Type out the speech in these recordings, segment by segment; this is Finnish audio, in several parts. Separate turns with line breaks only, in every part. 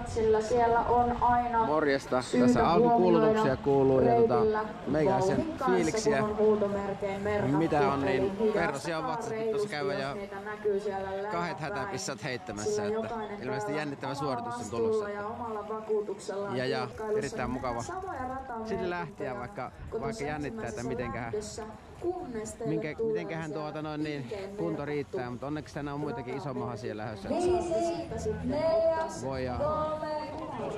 Sillä siellä on aina
morjesta. Tässä alkukuulutuksia kuuluu ja meikäläisen fiiliksiä. Mitä on, niin perrosia on vatsattu tuossa käydä ja kahdet hätäpissat heittämässä. Että ilmeisesti jännittävä suoritus on tulossa. Ja erittäin mukava sitten lähteä, vaikka jännittää, että mitenköhän kunto riittää, mutta onneksi tänään on muitakin isommahaisia lähdössä. Voi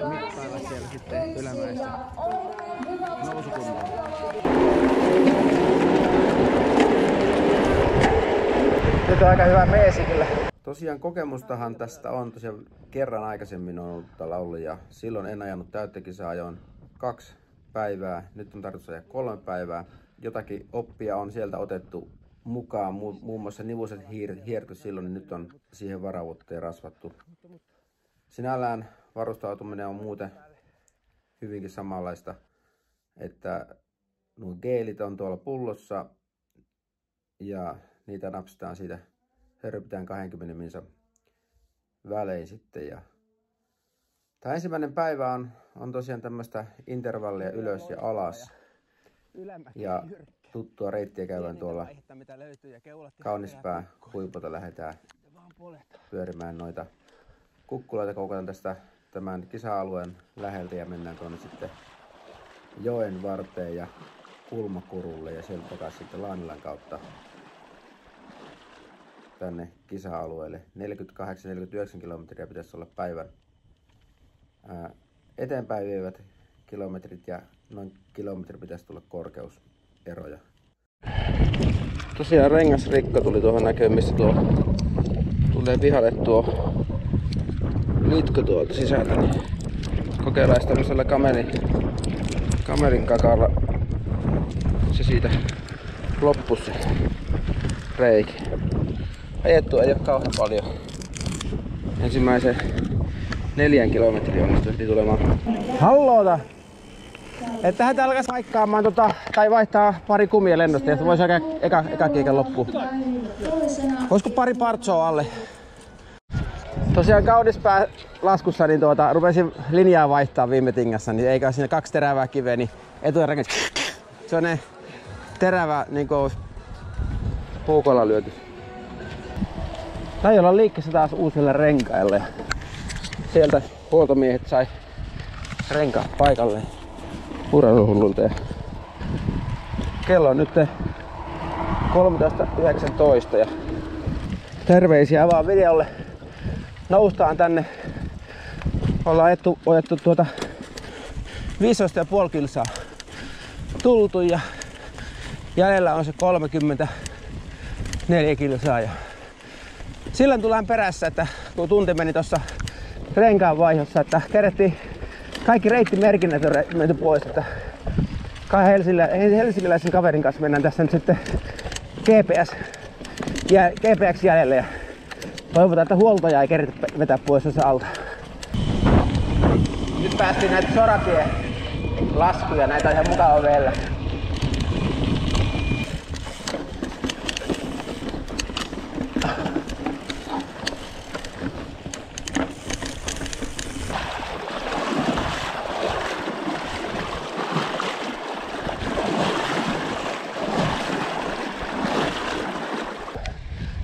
mittailla siellä sitten ylämäistä nousukuntoa.
Nyt on aika hyvä meesi kyllä.
Tosiaan kokemustahan tästä on. Tosiaan kerran aikaisemmin on ollut tällä ollut ja silloin en ajanut täyttökisaa, ajoin 2 päivää. Nyt on tarkoitus ajaa 3 päivää. Jotakin oppia on sieltä otettu mukaan, muun muassa nivuset hierty silloin, niin nyt on siihen varavuutta ja rasvattu. Sinällään varustautuminen on muuten hyvinkin samanlaista, että nuo geelit on tuolla pullossa ja niitä napsitaan siitä, hörpitään 20 minsa välein sitten. Ja tämä ensimmäinen päivä on tosiaan tämmöistä intervallia ylös ja alas. Ja tuttua reittiä käydään tuolla Kaunispää huipulta, lähdetään pyörimään noita kukkuloita, koukataan tästä tämän kisa-alueen läheltä ja mennään tuonne sitten joen varteen ja Kulmakurulle ja sieltä takaisin sitten Laanilan kautta tänne kisa-alueelle. 48-49 kilometriä pitäisi olla päivän eteenpäin vievät kilometrit ja noin kilometri pitäisi tulla korkeuseroja.
Tosiaan rengasrikko tuli tuohon näköön, missä tulee pihalle tuo litko tuolta sisältä. Niin kokeillaan tämmöisellä kamerin kakalla. Se siitä loppui se reikä. Ajettua ei ole kauhean paljon. Ensimmäisen 4 kilometriä onnistuttiin tulemaan. Halloota! Että hän alkaisi haikkaamaan tai vaihtaa pari kumia lennosta, että voisi eka keikan loppuun. Olisiko pari partsoa alle? Tosiaan Kaunispää laskussa niin rupesin linjaa vaihtaa viime tingassa, niin eikä siinä 2 terävää kiveä, niin etujen se on ne terävä niin kuin puukolla lyöty. Tai olla liikkeessä taas uusille renkaille. Sieltä huoltomiehet sai renkaat paikalle urheiluhullulta. Kello on nyt 13.19 ja terveisiä vaan videolle. Noustaan tänne. Ollaan ojettu 15,5 kilsaa tultu ja jäljellä on se 34 kilsaa. Ja silloin tullaan perässä, että kun tunti meni tuossa renkaan vaihossa, että kerättiin kaikki reittimerkinnät on menty pois, että helsinkiläisen kaverin kanssa mennään tässä nyt sitten GPS jäljelle ja toivotaan, että huoltoja ei keritä vetää pois se alta. Nyt päästiin näitä soratielaskuja, näitä on ihan mukava vielä.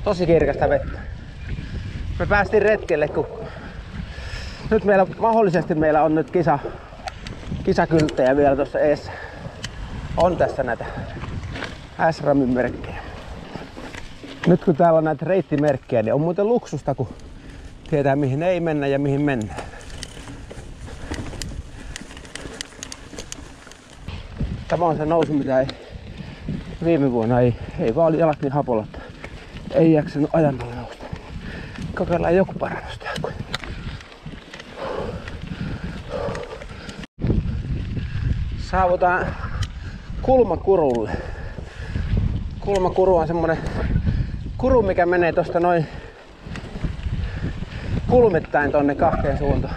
Tosi kirkasta vettä. Me päästiin retkelle, kun nyt meillä on nyt kisakylttejä vielä tuossa eessä. On tässä näitä SRAMin merkkejä. Nyt kun täällä on näitä reittimerkkejä, niin on muuten luksusta, kun tietää mihin ei mennä ja mihin mennään. Tämä on se nousu, mitä ei viime vuonna ei vaan jalat niin hapolla. Ei jaksanut ajamalla nousta. Kokeillaan joku parannus täällä. Saavutaan Kulmakurulle. Kulmakuru on semmonen kuru, mikä menee tosta noin kulmittain tonne 2 suuntaan.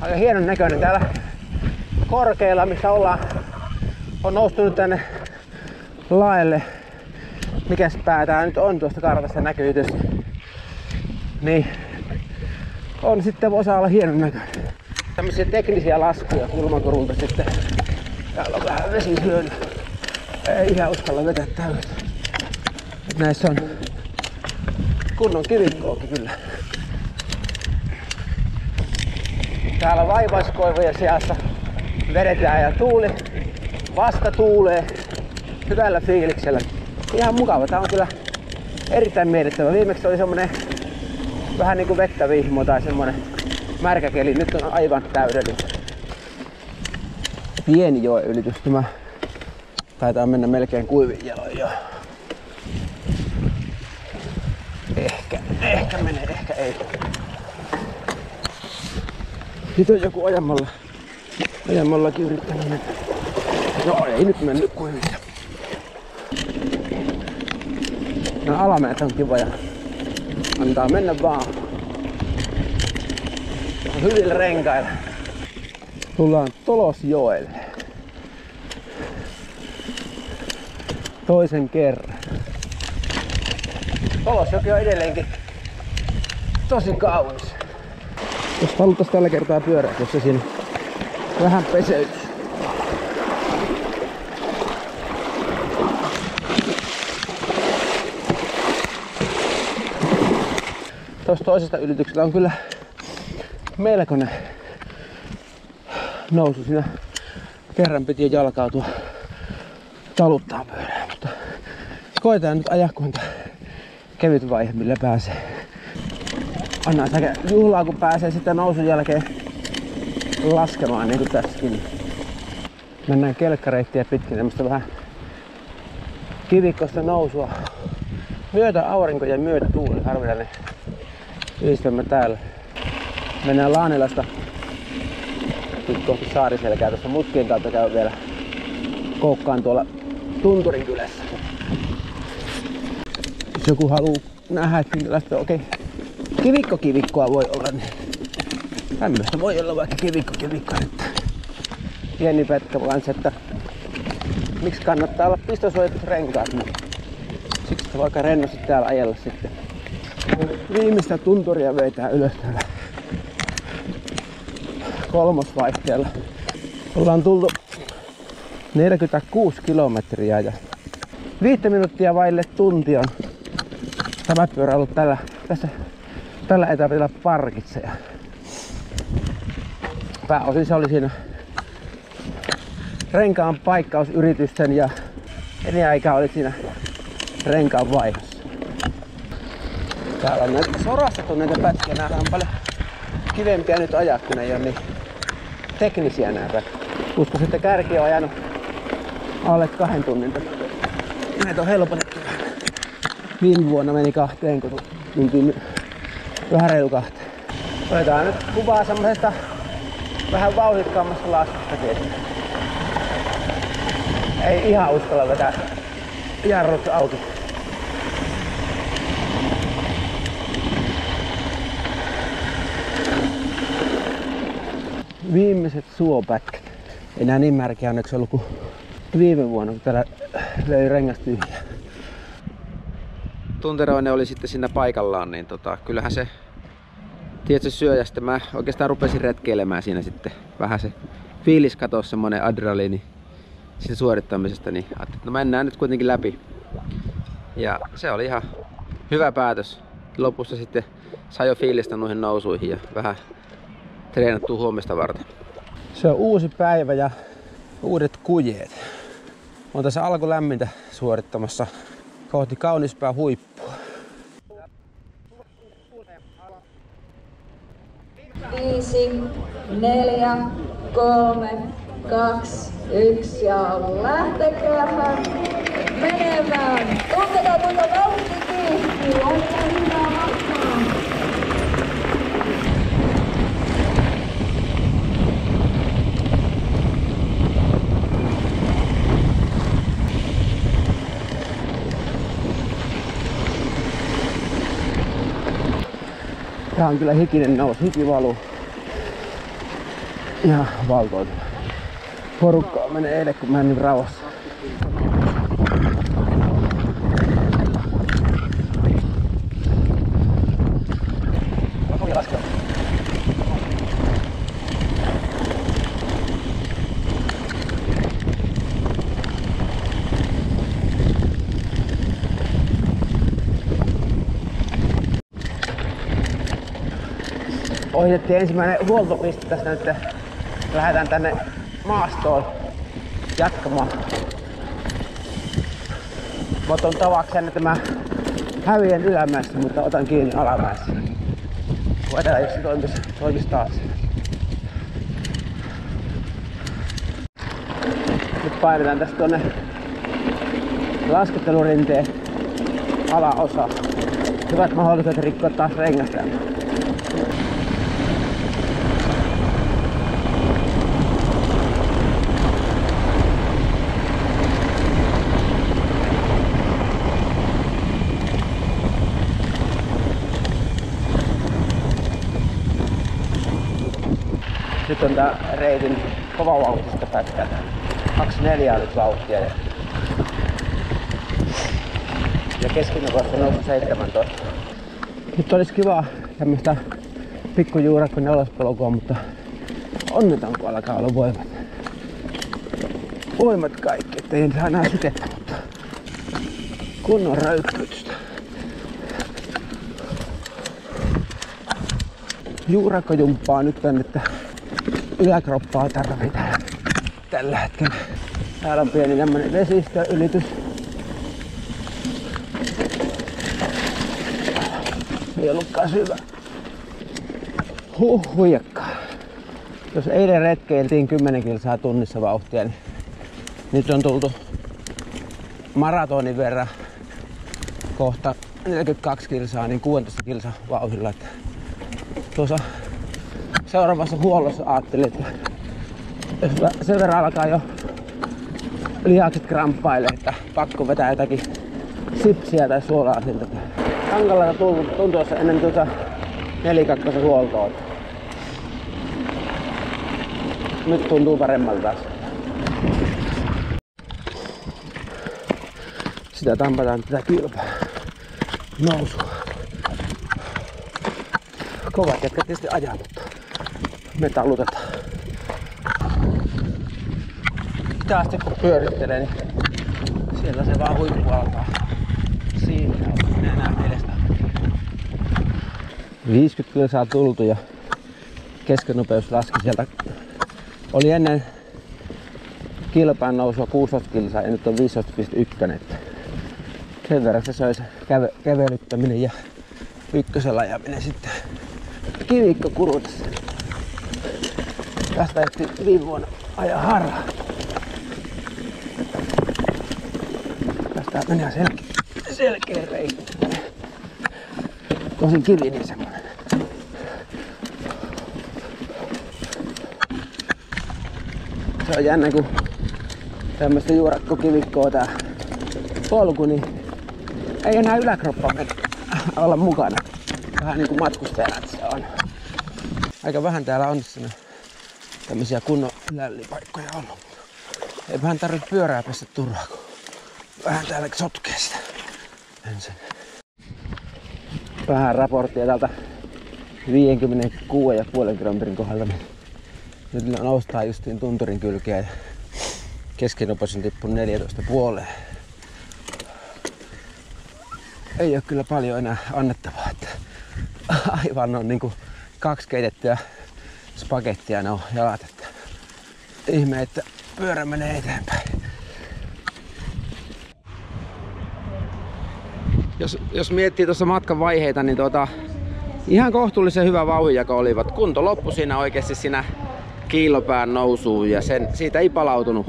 Aika hienon näköinen täällä korkealla, missä ollaan. On noustu nyt tänne laelle. Mikäs pää tää nyt on tuosta kartasta näkyy tietysti. Niin on sitten osa olla hienon näköinen. Tämmöisiä teknisiä laskuja kulmakorulta sitten. Täällä on vähän vesisyönyt. Ei ihan uskalla vetää täydet. Näissä on kunnon kivikkoakin kyllä. Täällä vaivaiskoivujen seassa vedetään ja tuuli vasta tuulee hyvällä fiiliksellä. Ihan mukava. Tää on kyllä erittäin miellyttävä. Viimeksi oli semmonen vähän niinku vettä vihmo tai semmonen märkä keli. Nyt on aivan täydellinen. Pieni joen ylitys. Tämä taitaa mennä melkein kuivin jaloin jo. Ehkä menee, ehkä ei. Nyt on joku ajamallakin yrittänyt mennä. No ei nyt mennyt kuivissa. No alamäet on kivoja. Antaa mennä vaan. Hyvillä renkailla. Tullaan Tolosjoelle. Toisen kerran. Tolosjoki on edelleenkin tosi kaunis. Jos haluttais tällä kertaa pyörää, jos se siinä vähän peseytys. Tuosta toisesta ylityksellä on kyllä melkoinen nousu. Siinä kerran piti jalkautua taluttaa pyörää, mutta koetaan nyt ajaa kun kevyt vaihe millä pääsee. Anna sekä juhlaa kun pääsee sitten nousun jälkeen laskemaan niin kuin tässäkin. Mennään kelkkareittiä pitkin tämmöstä vähän kivikkoista nousua. Myötä aurinko ja myötä tuuli, harvinainen yhdistelmä täällä. Mennään Laanilasta kohti Saariselkää. Tuossa mutkien kautta käy vielä koukkaan tuolla Tunturin kylässä. Jos joku haluu nähdä, että minkälaista oikein kivikkoa voi olla, niin tämmöistä voi olla vaikka kivikko. Pieni pätkä vaan se, että miksi kannattaa olla pistosuojatut renkaat, niin siksi että vaikka rennosti täällä ajella sitten. Viimeistä tunturia veitään ylös täällä kolmosvaihteella. Ollaan tultu 46 kilometriä ja 5 minuuttia vaille tunti on tämä pyörä ollut tällä etapilla parkissa. Ja pääosin se oli siinä renkaan paikkausyritysten ja ennen aikaa oli siinä renkaan vaihossa. Täällä on näitä sorastettu näitä pätkiä. Nää on paljon kivempiä nyt ajaa, kun ei ole niin teknisiä nää pätkiä. Uskoisin, että kärki on ajanut alle 2 tunnin. Näitä on helpotettu. Viime vuonna meni 2, kun tultiin vähän reilu 2. Otetaan nyt kuvaa semmosesta vähän vauhdikkaammasta laskustakin. Ei ihan uskalla vetää jarrut auki. Viimeiset suopätkät. Enää niin märkiä onneksi ollut kuin viime vuonna, kun täällä löi rengas tyhjää.
Tunteroinen oli sitten siinä paikallaan, niin kyllähän se tiedätkö syö ja sitten mä oikeastaan rupesin retkeilemään siinä sitten. Vähän se fiilis katosi, semmonen adrenaliini siitä suorittamisesta, niin ajattelin, että no mennään nyt kuitenkin läpi. Ja se oli ihan hyvä päätös. Lopussa sitten sai jo fiilistä noihin nousuihin ja vähän treenattua huomista varten.
Se on uusi päivä ja uudet kujeet. Olen tässä alkulämmintä suorittamassa kohti Kaunispää huippua.
5, 4, 3, 2, 1 ja lähtekää menemään. Tuntekaa kuinka vauhti kiihtyy. Oikein hyvää matkaa.
Tää on kyllä hikinen nousu, hiki valuu. Ihan valtoitunut. Porukkaa menee eilen kun mä en niin rauhassa. Mä kokeillaan laskea. Ohitettiin ensimmäinen huoltopiste tästä nyt. Lähdetään tänne maastoon jatkamaan. Mä otan tavakseni että mä häviän ylämäessä, mutta otan kiinni alamäessä. Voidaan jos se toimisi taas. Nyt painetaan tästä tuonne laskettelurinteen alaosa. Hyvät mahdollisuudet rikkoa taas rengasta. Nyt on tää reitin kovavauhtista pätkä. 24 nyt vauhtia ja keskinopeus on noussut 17. Nyt olisi kiva tämmöstä pikkujuurakko nelospolkua, mutta onneton kun alkaa olla voimat kaikki, ettei saa enää sykettä, mutta kunnon röyppytystä. Juurakko jumppaa nyt tänne, että yläkroppaa tarvitaan tällä hetkellä. Täällä on pieni tämmönen vesistöylitys. Ei ollutkaan syvä. Huijakkaa. Jos eilen retkeiltiin 10 kilsaa tunnissa vauhtia, niin nyt on tultu maratonin verran kohta 42 kilsaa, niin 16 kilsaa vauhdilla. Tuossa seuraavassa huollossa ajattelin, että jos sen verran alkaa jo lihakset kramppaile, että pakko vetää jotakin sipsiä tai suolaa siltä. Hankalalta tuntuessa ennen tuota 4-2 huoltoa. Nyt tuntuu paremmalta taas. Sitä tampataan tätä kilpaa nousua. Kovat jätkät tietysti ajaa, mutta me talutetaan. Hitaasti kun pyörittelee, niin siellä se vaan huippu alkaa. Siinä on enää edestä. 50 kilsaa tultu ja keskinopeus laski sieltä. Oli ennen kilpaan nousua 16 kilsaa ja nyt on 15,1. Sen verran se söi se kävelyttäminen ja ykkösellä ajaminen sitten kivikkokurudessa. Tästä ehti viime vuonna ajaa harraa. Tästä menee selkeä reitti. Tosin kivinen semmonen. Se on jännä kun tämmöstä juurakkokivikkoa tää polku, niin ei enää yläkroppa olla mukana. Vähän niinku matkustajana se on. Aika vähän täällä on tämmösiä kunnon lällipaikkoja ollut. Eipähän tarvitse pyörää pestä turhaa, kun vähän täällä sotkee sitä ensin. Vähän raporttia täältä 56,5 kilometrin kohdalta. Nyt noustaan justiin tunturin kylkeä ja keskinopeus on tippunut 14,5. Ei oo kyllä paljon enää annettavaa, että aivan on niinku 2 keitettyä spagettia ne on jalat, että ihme, että pyörä menee eteenpäin. Jos miettii tuossa matkan vaiheita, niin ihan kohtuullisen hyvä vauhdinjako olivat. Kunto loppui siinä oikeasti siinä kiilopään nousuun ja siitä ei palautunut.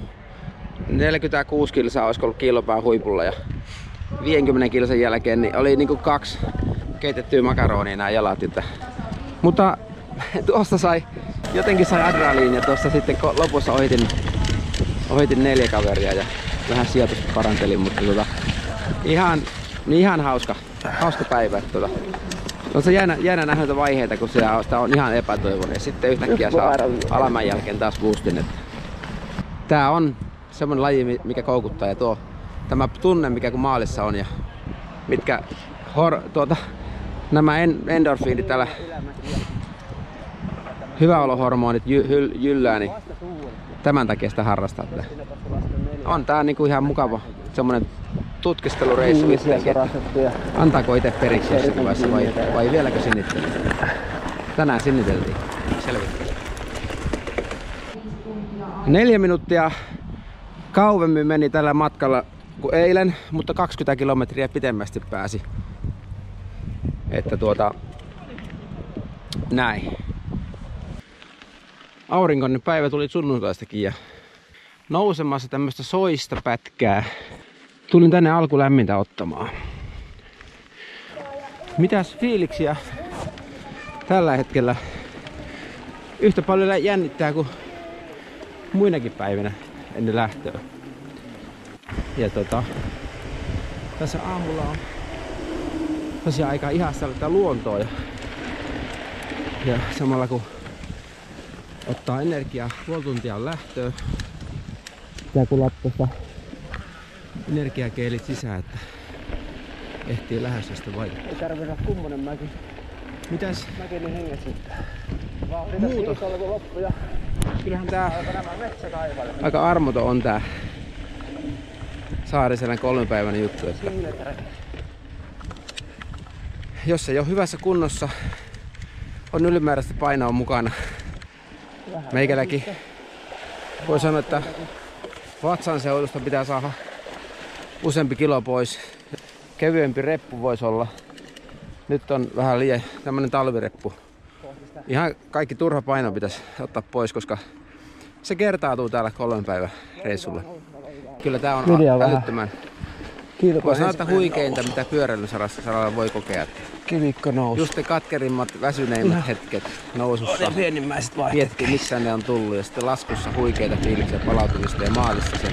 46 kilsaa olisiko ollut kiilopään huipulla ja 50 kilsan jälkeen niin oli niinku 2 keitettyä makaronia nämä jalat. Mutta tuossa jotenkin sai adrenaliinia ja tuossa sitten lopussa ohitin 4 kaveria ja vähän sijoitusta parantelin, mutta ihan hauska päivä. On se jäänä nähdä näitä vaiheita, kun sitä on ihan epätoivoinen ja sitten yhtäkkiä saa alamäen jälkeen taas boostin. Tää on semmonen laji, mikä koukuttaa ja tämä tunne, mikä kun maalissa on ja mitkä nämä endorfiinit täällä hyväolohormonit jyllää, niin tämän takia sitä harrastaa. On tää niinku ihan mukava semmonen tutkistelureissu itsekin. Antaako itse periksi jossakin vaiheessa vai vieläkö sinittelee? Tänään sinniteltiin. Selvittiin. 4 minuuttia kauemmin meni tällä matkalla kuin eilen, mutta 20 kilometriä pitemmästi pääsi. Että näin. Aurinkoinen päivä tuli sunnuntaistakin ja nousemassa tämmöstä soista pätkää. Tulin tänne alkulämmintä ottamaan. Mitäs fiiliksiä tällä hetkellä? Yhtä paljon jännittää kuin muinakin päivinä ennen lähtöä. Ja tässä aamulla on tosiaan aika ihastella tätä luontoa ja samalla kun ottaa energiaa, puoli tuntia on lähtöä. Pitää kun tuosta energiakeelit sisään, että ehtii lähdössä sitten vaikuttaa. Ei tarvitse olla kummonen mäki. Mitäs? Mäki niin hengästyttää. Muuta. Kyllähän tää aika armoton on tää Saariselän 3 päivän juttu. Että jos ei ole hyvässä kunnossa, on ylimääräistä painoa mukana. Meikäläkin voi sanoa, että vatsan seudusta pitää saada useampi kilo pois. Kevyempi reppu voisi olla. Nyt on vähän liian tämmönen talvireppu. Ihan kaikki turha paino pitäisi ottaa pois, koska se kertautuu täällä 3 päivän reissulla. Kyllä tää on älyttömän. Voi sanoa, että huikeinta mitä pyöräilysaralla voi kokea.
Kivikko nousu.
Just ne katkerimmat, väsyneimmät hetket nousussa. Miettii mistä ne on tullut ja sitten laskussa huikeita fiiliksiä palautumista ja maalissa se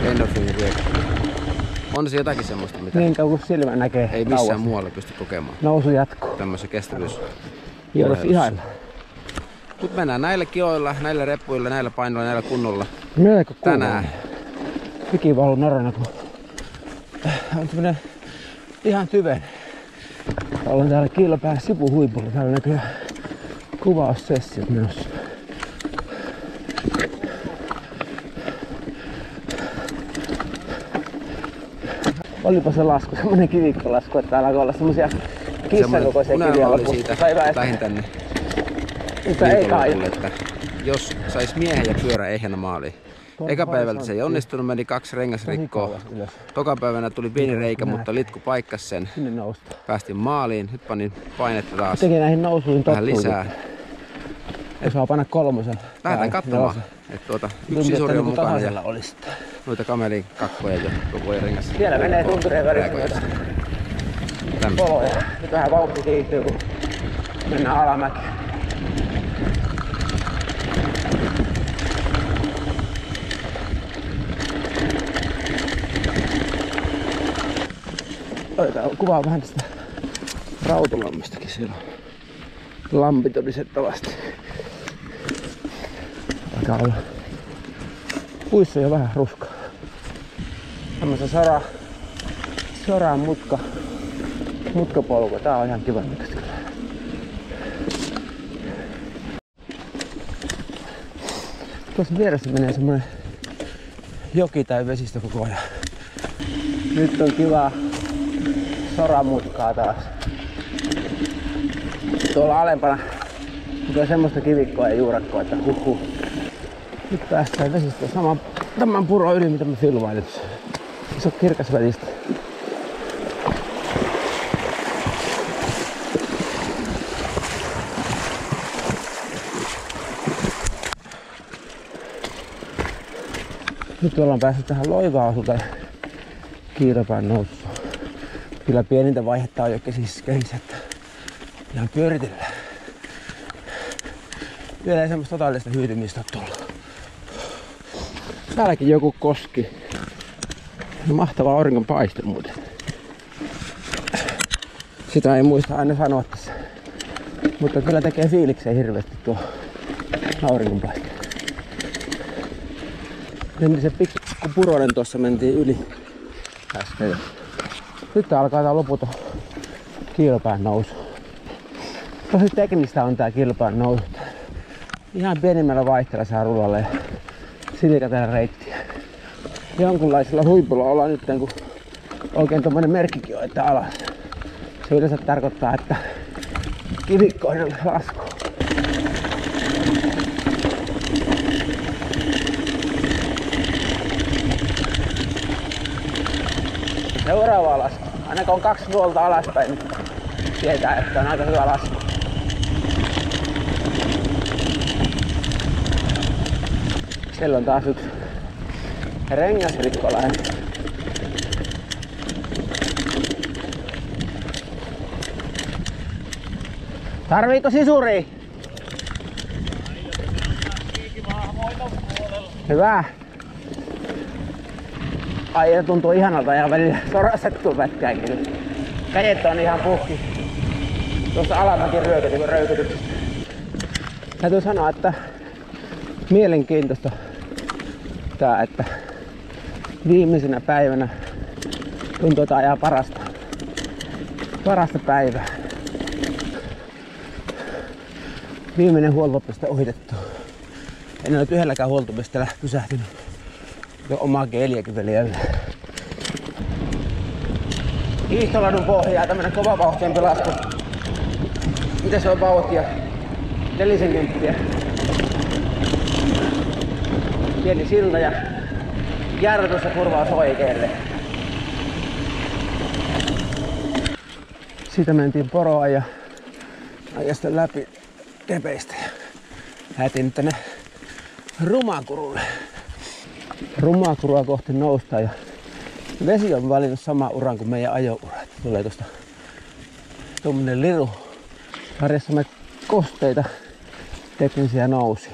endorfiinin ryökkö. On se jotakin semmoista, mitä
niin kauan silmä näkee
ei missään muualla pysty kokemaan.
Nousu jatkuu.
Tämmöisessä kestävyys. Nyt mennään näillä kiloilla, näillä reppuilla, näillä painoilla, näillä kunnolla.
Melko
tänään.
Vikivallu norana, kun on tämmönen ihan tyven. Ollaan täällä Kilpään sipuhuipulla. Täällä näkyy kuvaussessiot menossa. Olipa se lasku, semmonen kivikkolasku, että täällä alkoi olla semmosia kissankokoisia kiviä lopussa.
Siitä lähin tänne että jos sais miehen ja pyörä ehjänä maaliin. Eka päivältä se ei onnistunut, meni 2 rengasrikkoa. Toka päivänä tuli pieni reikä, mutta litku paikkas sen. Päästiin maaliin, nyt panin painetta taas
näihin nousuihin
vähän lisää.
Osaa panna 3.
Lähdetään katsomaan, että yksi isuri on mukana ja noita kamelin kakkoja jo voi rengassa.
Siellä menee tunturien välissä poloja. Nyt vähän vauhti kiihtyy, kun mennään alamäkeen. Otetaan kuvaa vähän tästä Rautalammistakin. Siellä on lampit todistettavasti. Alkaa olla puissa jo vähän ruskaa. Tämmösen soraan mutkapolku. Tää on ihan kivan näköistä. Tuossa vieressä menee semmonen joki tai vesistö koko ajan. Nyt on kivaa soramutkaa taas. Tuolla alempana on semmoista kivikkoa ja juurakkoa, että huhhuh. Nyt päästään vesistöön tämän puron yli, mitä mä filmailin. Se on kirkas vetistä. Nyt ollaan päässyt tähän Loiva-osuuteen Kiilopään nousussa. Kyllä pienintä vaihetta on jo kehissä, että ihan pyöritellään. Vielä ei semmoista totaalista hyytymistä ole tullut. Täälläkin joku koski. Mahtava auringon paiste muuten. Sitä ei muista aina sanoa tässä. Mutta kyllä tekee fiilikseen hirveästi tuo auringon paiste. Meni se pikku puroinen tuossa, mentiin yli äsken. Nyt alkaa tää loputon Kiilopään nousu. Tosi teknistä on tää Kiilopään nousu. Ihan pienimmällä vaihteella saa rullalle ja silikateella reittiä. Jonkunlaisella huipulla ollaan nyt, kun oikein tommonen merkkikin on, että alas. Se yleensä tarkoittaa, että kivikkoinen lasku.
vaikka on 2 vuolta alaspäin, niin tietää, että on aika hyvä lasku. Siellä on taas yksi rengasrikkolainen. Tarviiko sisuri? Hyvä. Ai, tuntuu ihanalta ja välillä sorastettu pätkääkin. Kädet on ihan puhki. Tuossa alamäkin röykytyksestä. Täytyy sanoa, että mielenkiintoista tää, että viimeisenä päivänä tuntuu, että ajaa parasta päivää. Viimeinen huoltopiste ohitettu. En ole yhdelläkään huoltopisteellä pysähtynyt. Jo omaa geeliäkin vielä jäljellä. Hiihtoladun pohjaa tämmönen kova vauhtiempi lasku. Mitä se on vauhtia? 40. Pieni silta ja jarrutus ja kurvaus oikealle. Siitä mentiin poroa ja ajasta läpi kepeistä. Lähdettiin nyt tänne Rumakurulle. Rumakurua kohti noustaan ja vesi on valinnut sama uran kuin meidän ajoura. Tulee tosta tuommoinen liru. Harjassamme kosteita teknisiä nousia.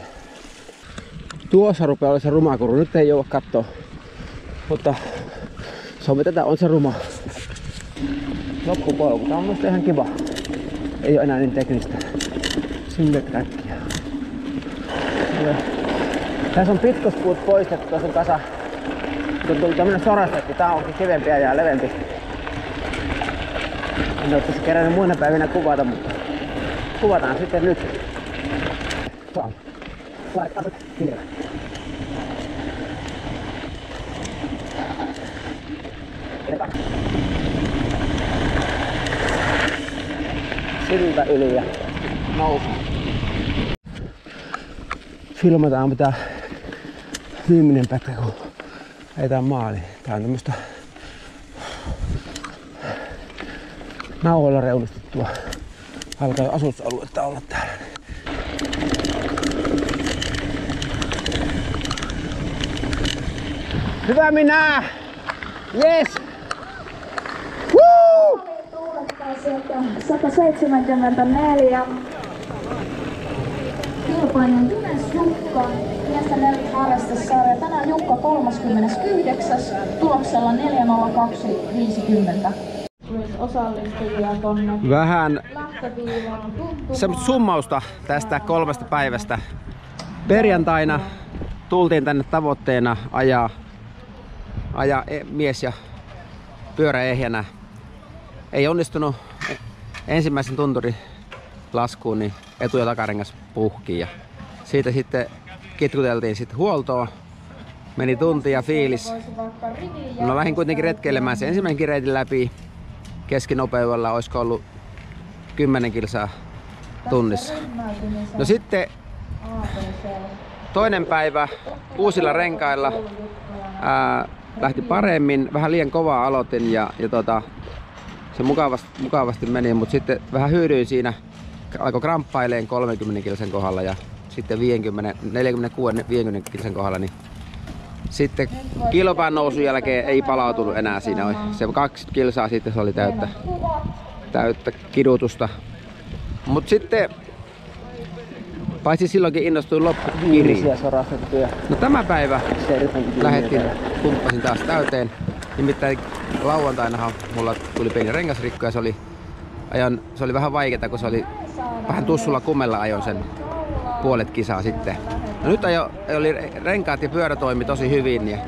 Tuossa rupeaa olla se Rumakuru. Nyt ei jouda kattoo. Mutta somitetaan on se Ruma. Loppupolku. Tää on musta ihan kiva. Ei oo enää niin teknistä. Single-trackia. Tässä on pitkospuut poistettu. Tuossa on kasa. Nyt on tullut tämmönen sorastettu. Tää onkin kivempi ja levempi. En oo tässä kerännyt muina päivinä kuvata, mutta kuvataan sitten nyt. Silta yli ja nousu. Filmataan mitä viimeinen pätkä, kun ajetaan maaliin. Tää on tämmöstä nauhoilla reunistettua. Alkaa asutusaluetta olla täällä. Hyvä minä! Yes! Woo!
Tuulettaa sieltä 174. Kilpailijan Junes Jukka, miesten harrastesarja. Tänään Jukka 39. tuloksella 4.02.50. Myös osallistujia tonne
Vähän
lähtöviivaan
semmoista summausta tästä 3 päivästä. Perjantaina tultiin tänne tavoitteena ajaa mies ja pyörä ehjänä. Ei onnistunut ensimmäisen tunturilaskuun, niin etu- ja takarengas puhki. Ja siitä sitten kitkuteltiin huoltoon. Meni tunti ja fiilis. No lähdin kuitenkin retkeilemään sen ensimmäisen reitin läpi. Keskinopeudella olisiko ollut 10 kilsaa tunnissa. No sitten toinen päivä uusilla renkailla lähti paremmin, vähän liian kovaa aloitin ja se mukavasti meni, mutta sitten vähän hyydyin siinä, alkoi kramppaileen 30 kilsan kohdalla ja sitten 46-50 kilsan kohdalla, niin sitten kilpaan nousun jälkeen ei palautunut enää siinä. Se 20 kilsaa sitten se oli täyttä kidutusta. Mut sitten paitsi silloinkin innostuin loppukiriin. No tämä päivä pumppasin taas täyteen. Nimittäin lauantainahan mulla tuli pieni rengasrikko ja se oli vähän vaikeeta, kun se oli vähän tussulla kumella ajoin sen puolet kisaa sitten. No nyt oli renkaat ja pyörä toimi tosi hyvin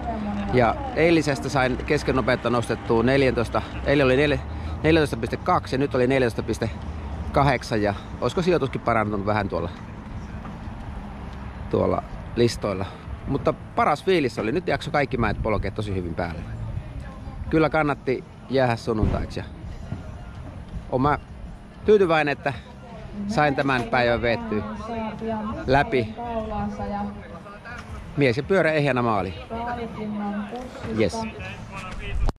ja eilisestä sain keskennopeutta nostettua 14. Eilen oli 14,2 ja nyt oli 14,8 ja olisiko sijoituskin parantunut vähän tuolla listoilla. Mutta paras fiilis oli, nyt jakso kaikki mäet polkea tosi hyvin päälle. Kyllä kannatti jäädä sunnuntaiksi ja oon mä tyytyväinen, että sain tämän päivän veettyä läpi. Mies ja pyörä ehjänä maaliin. Yes.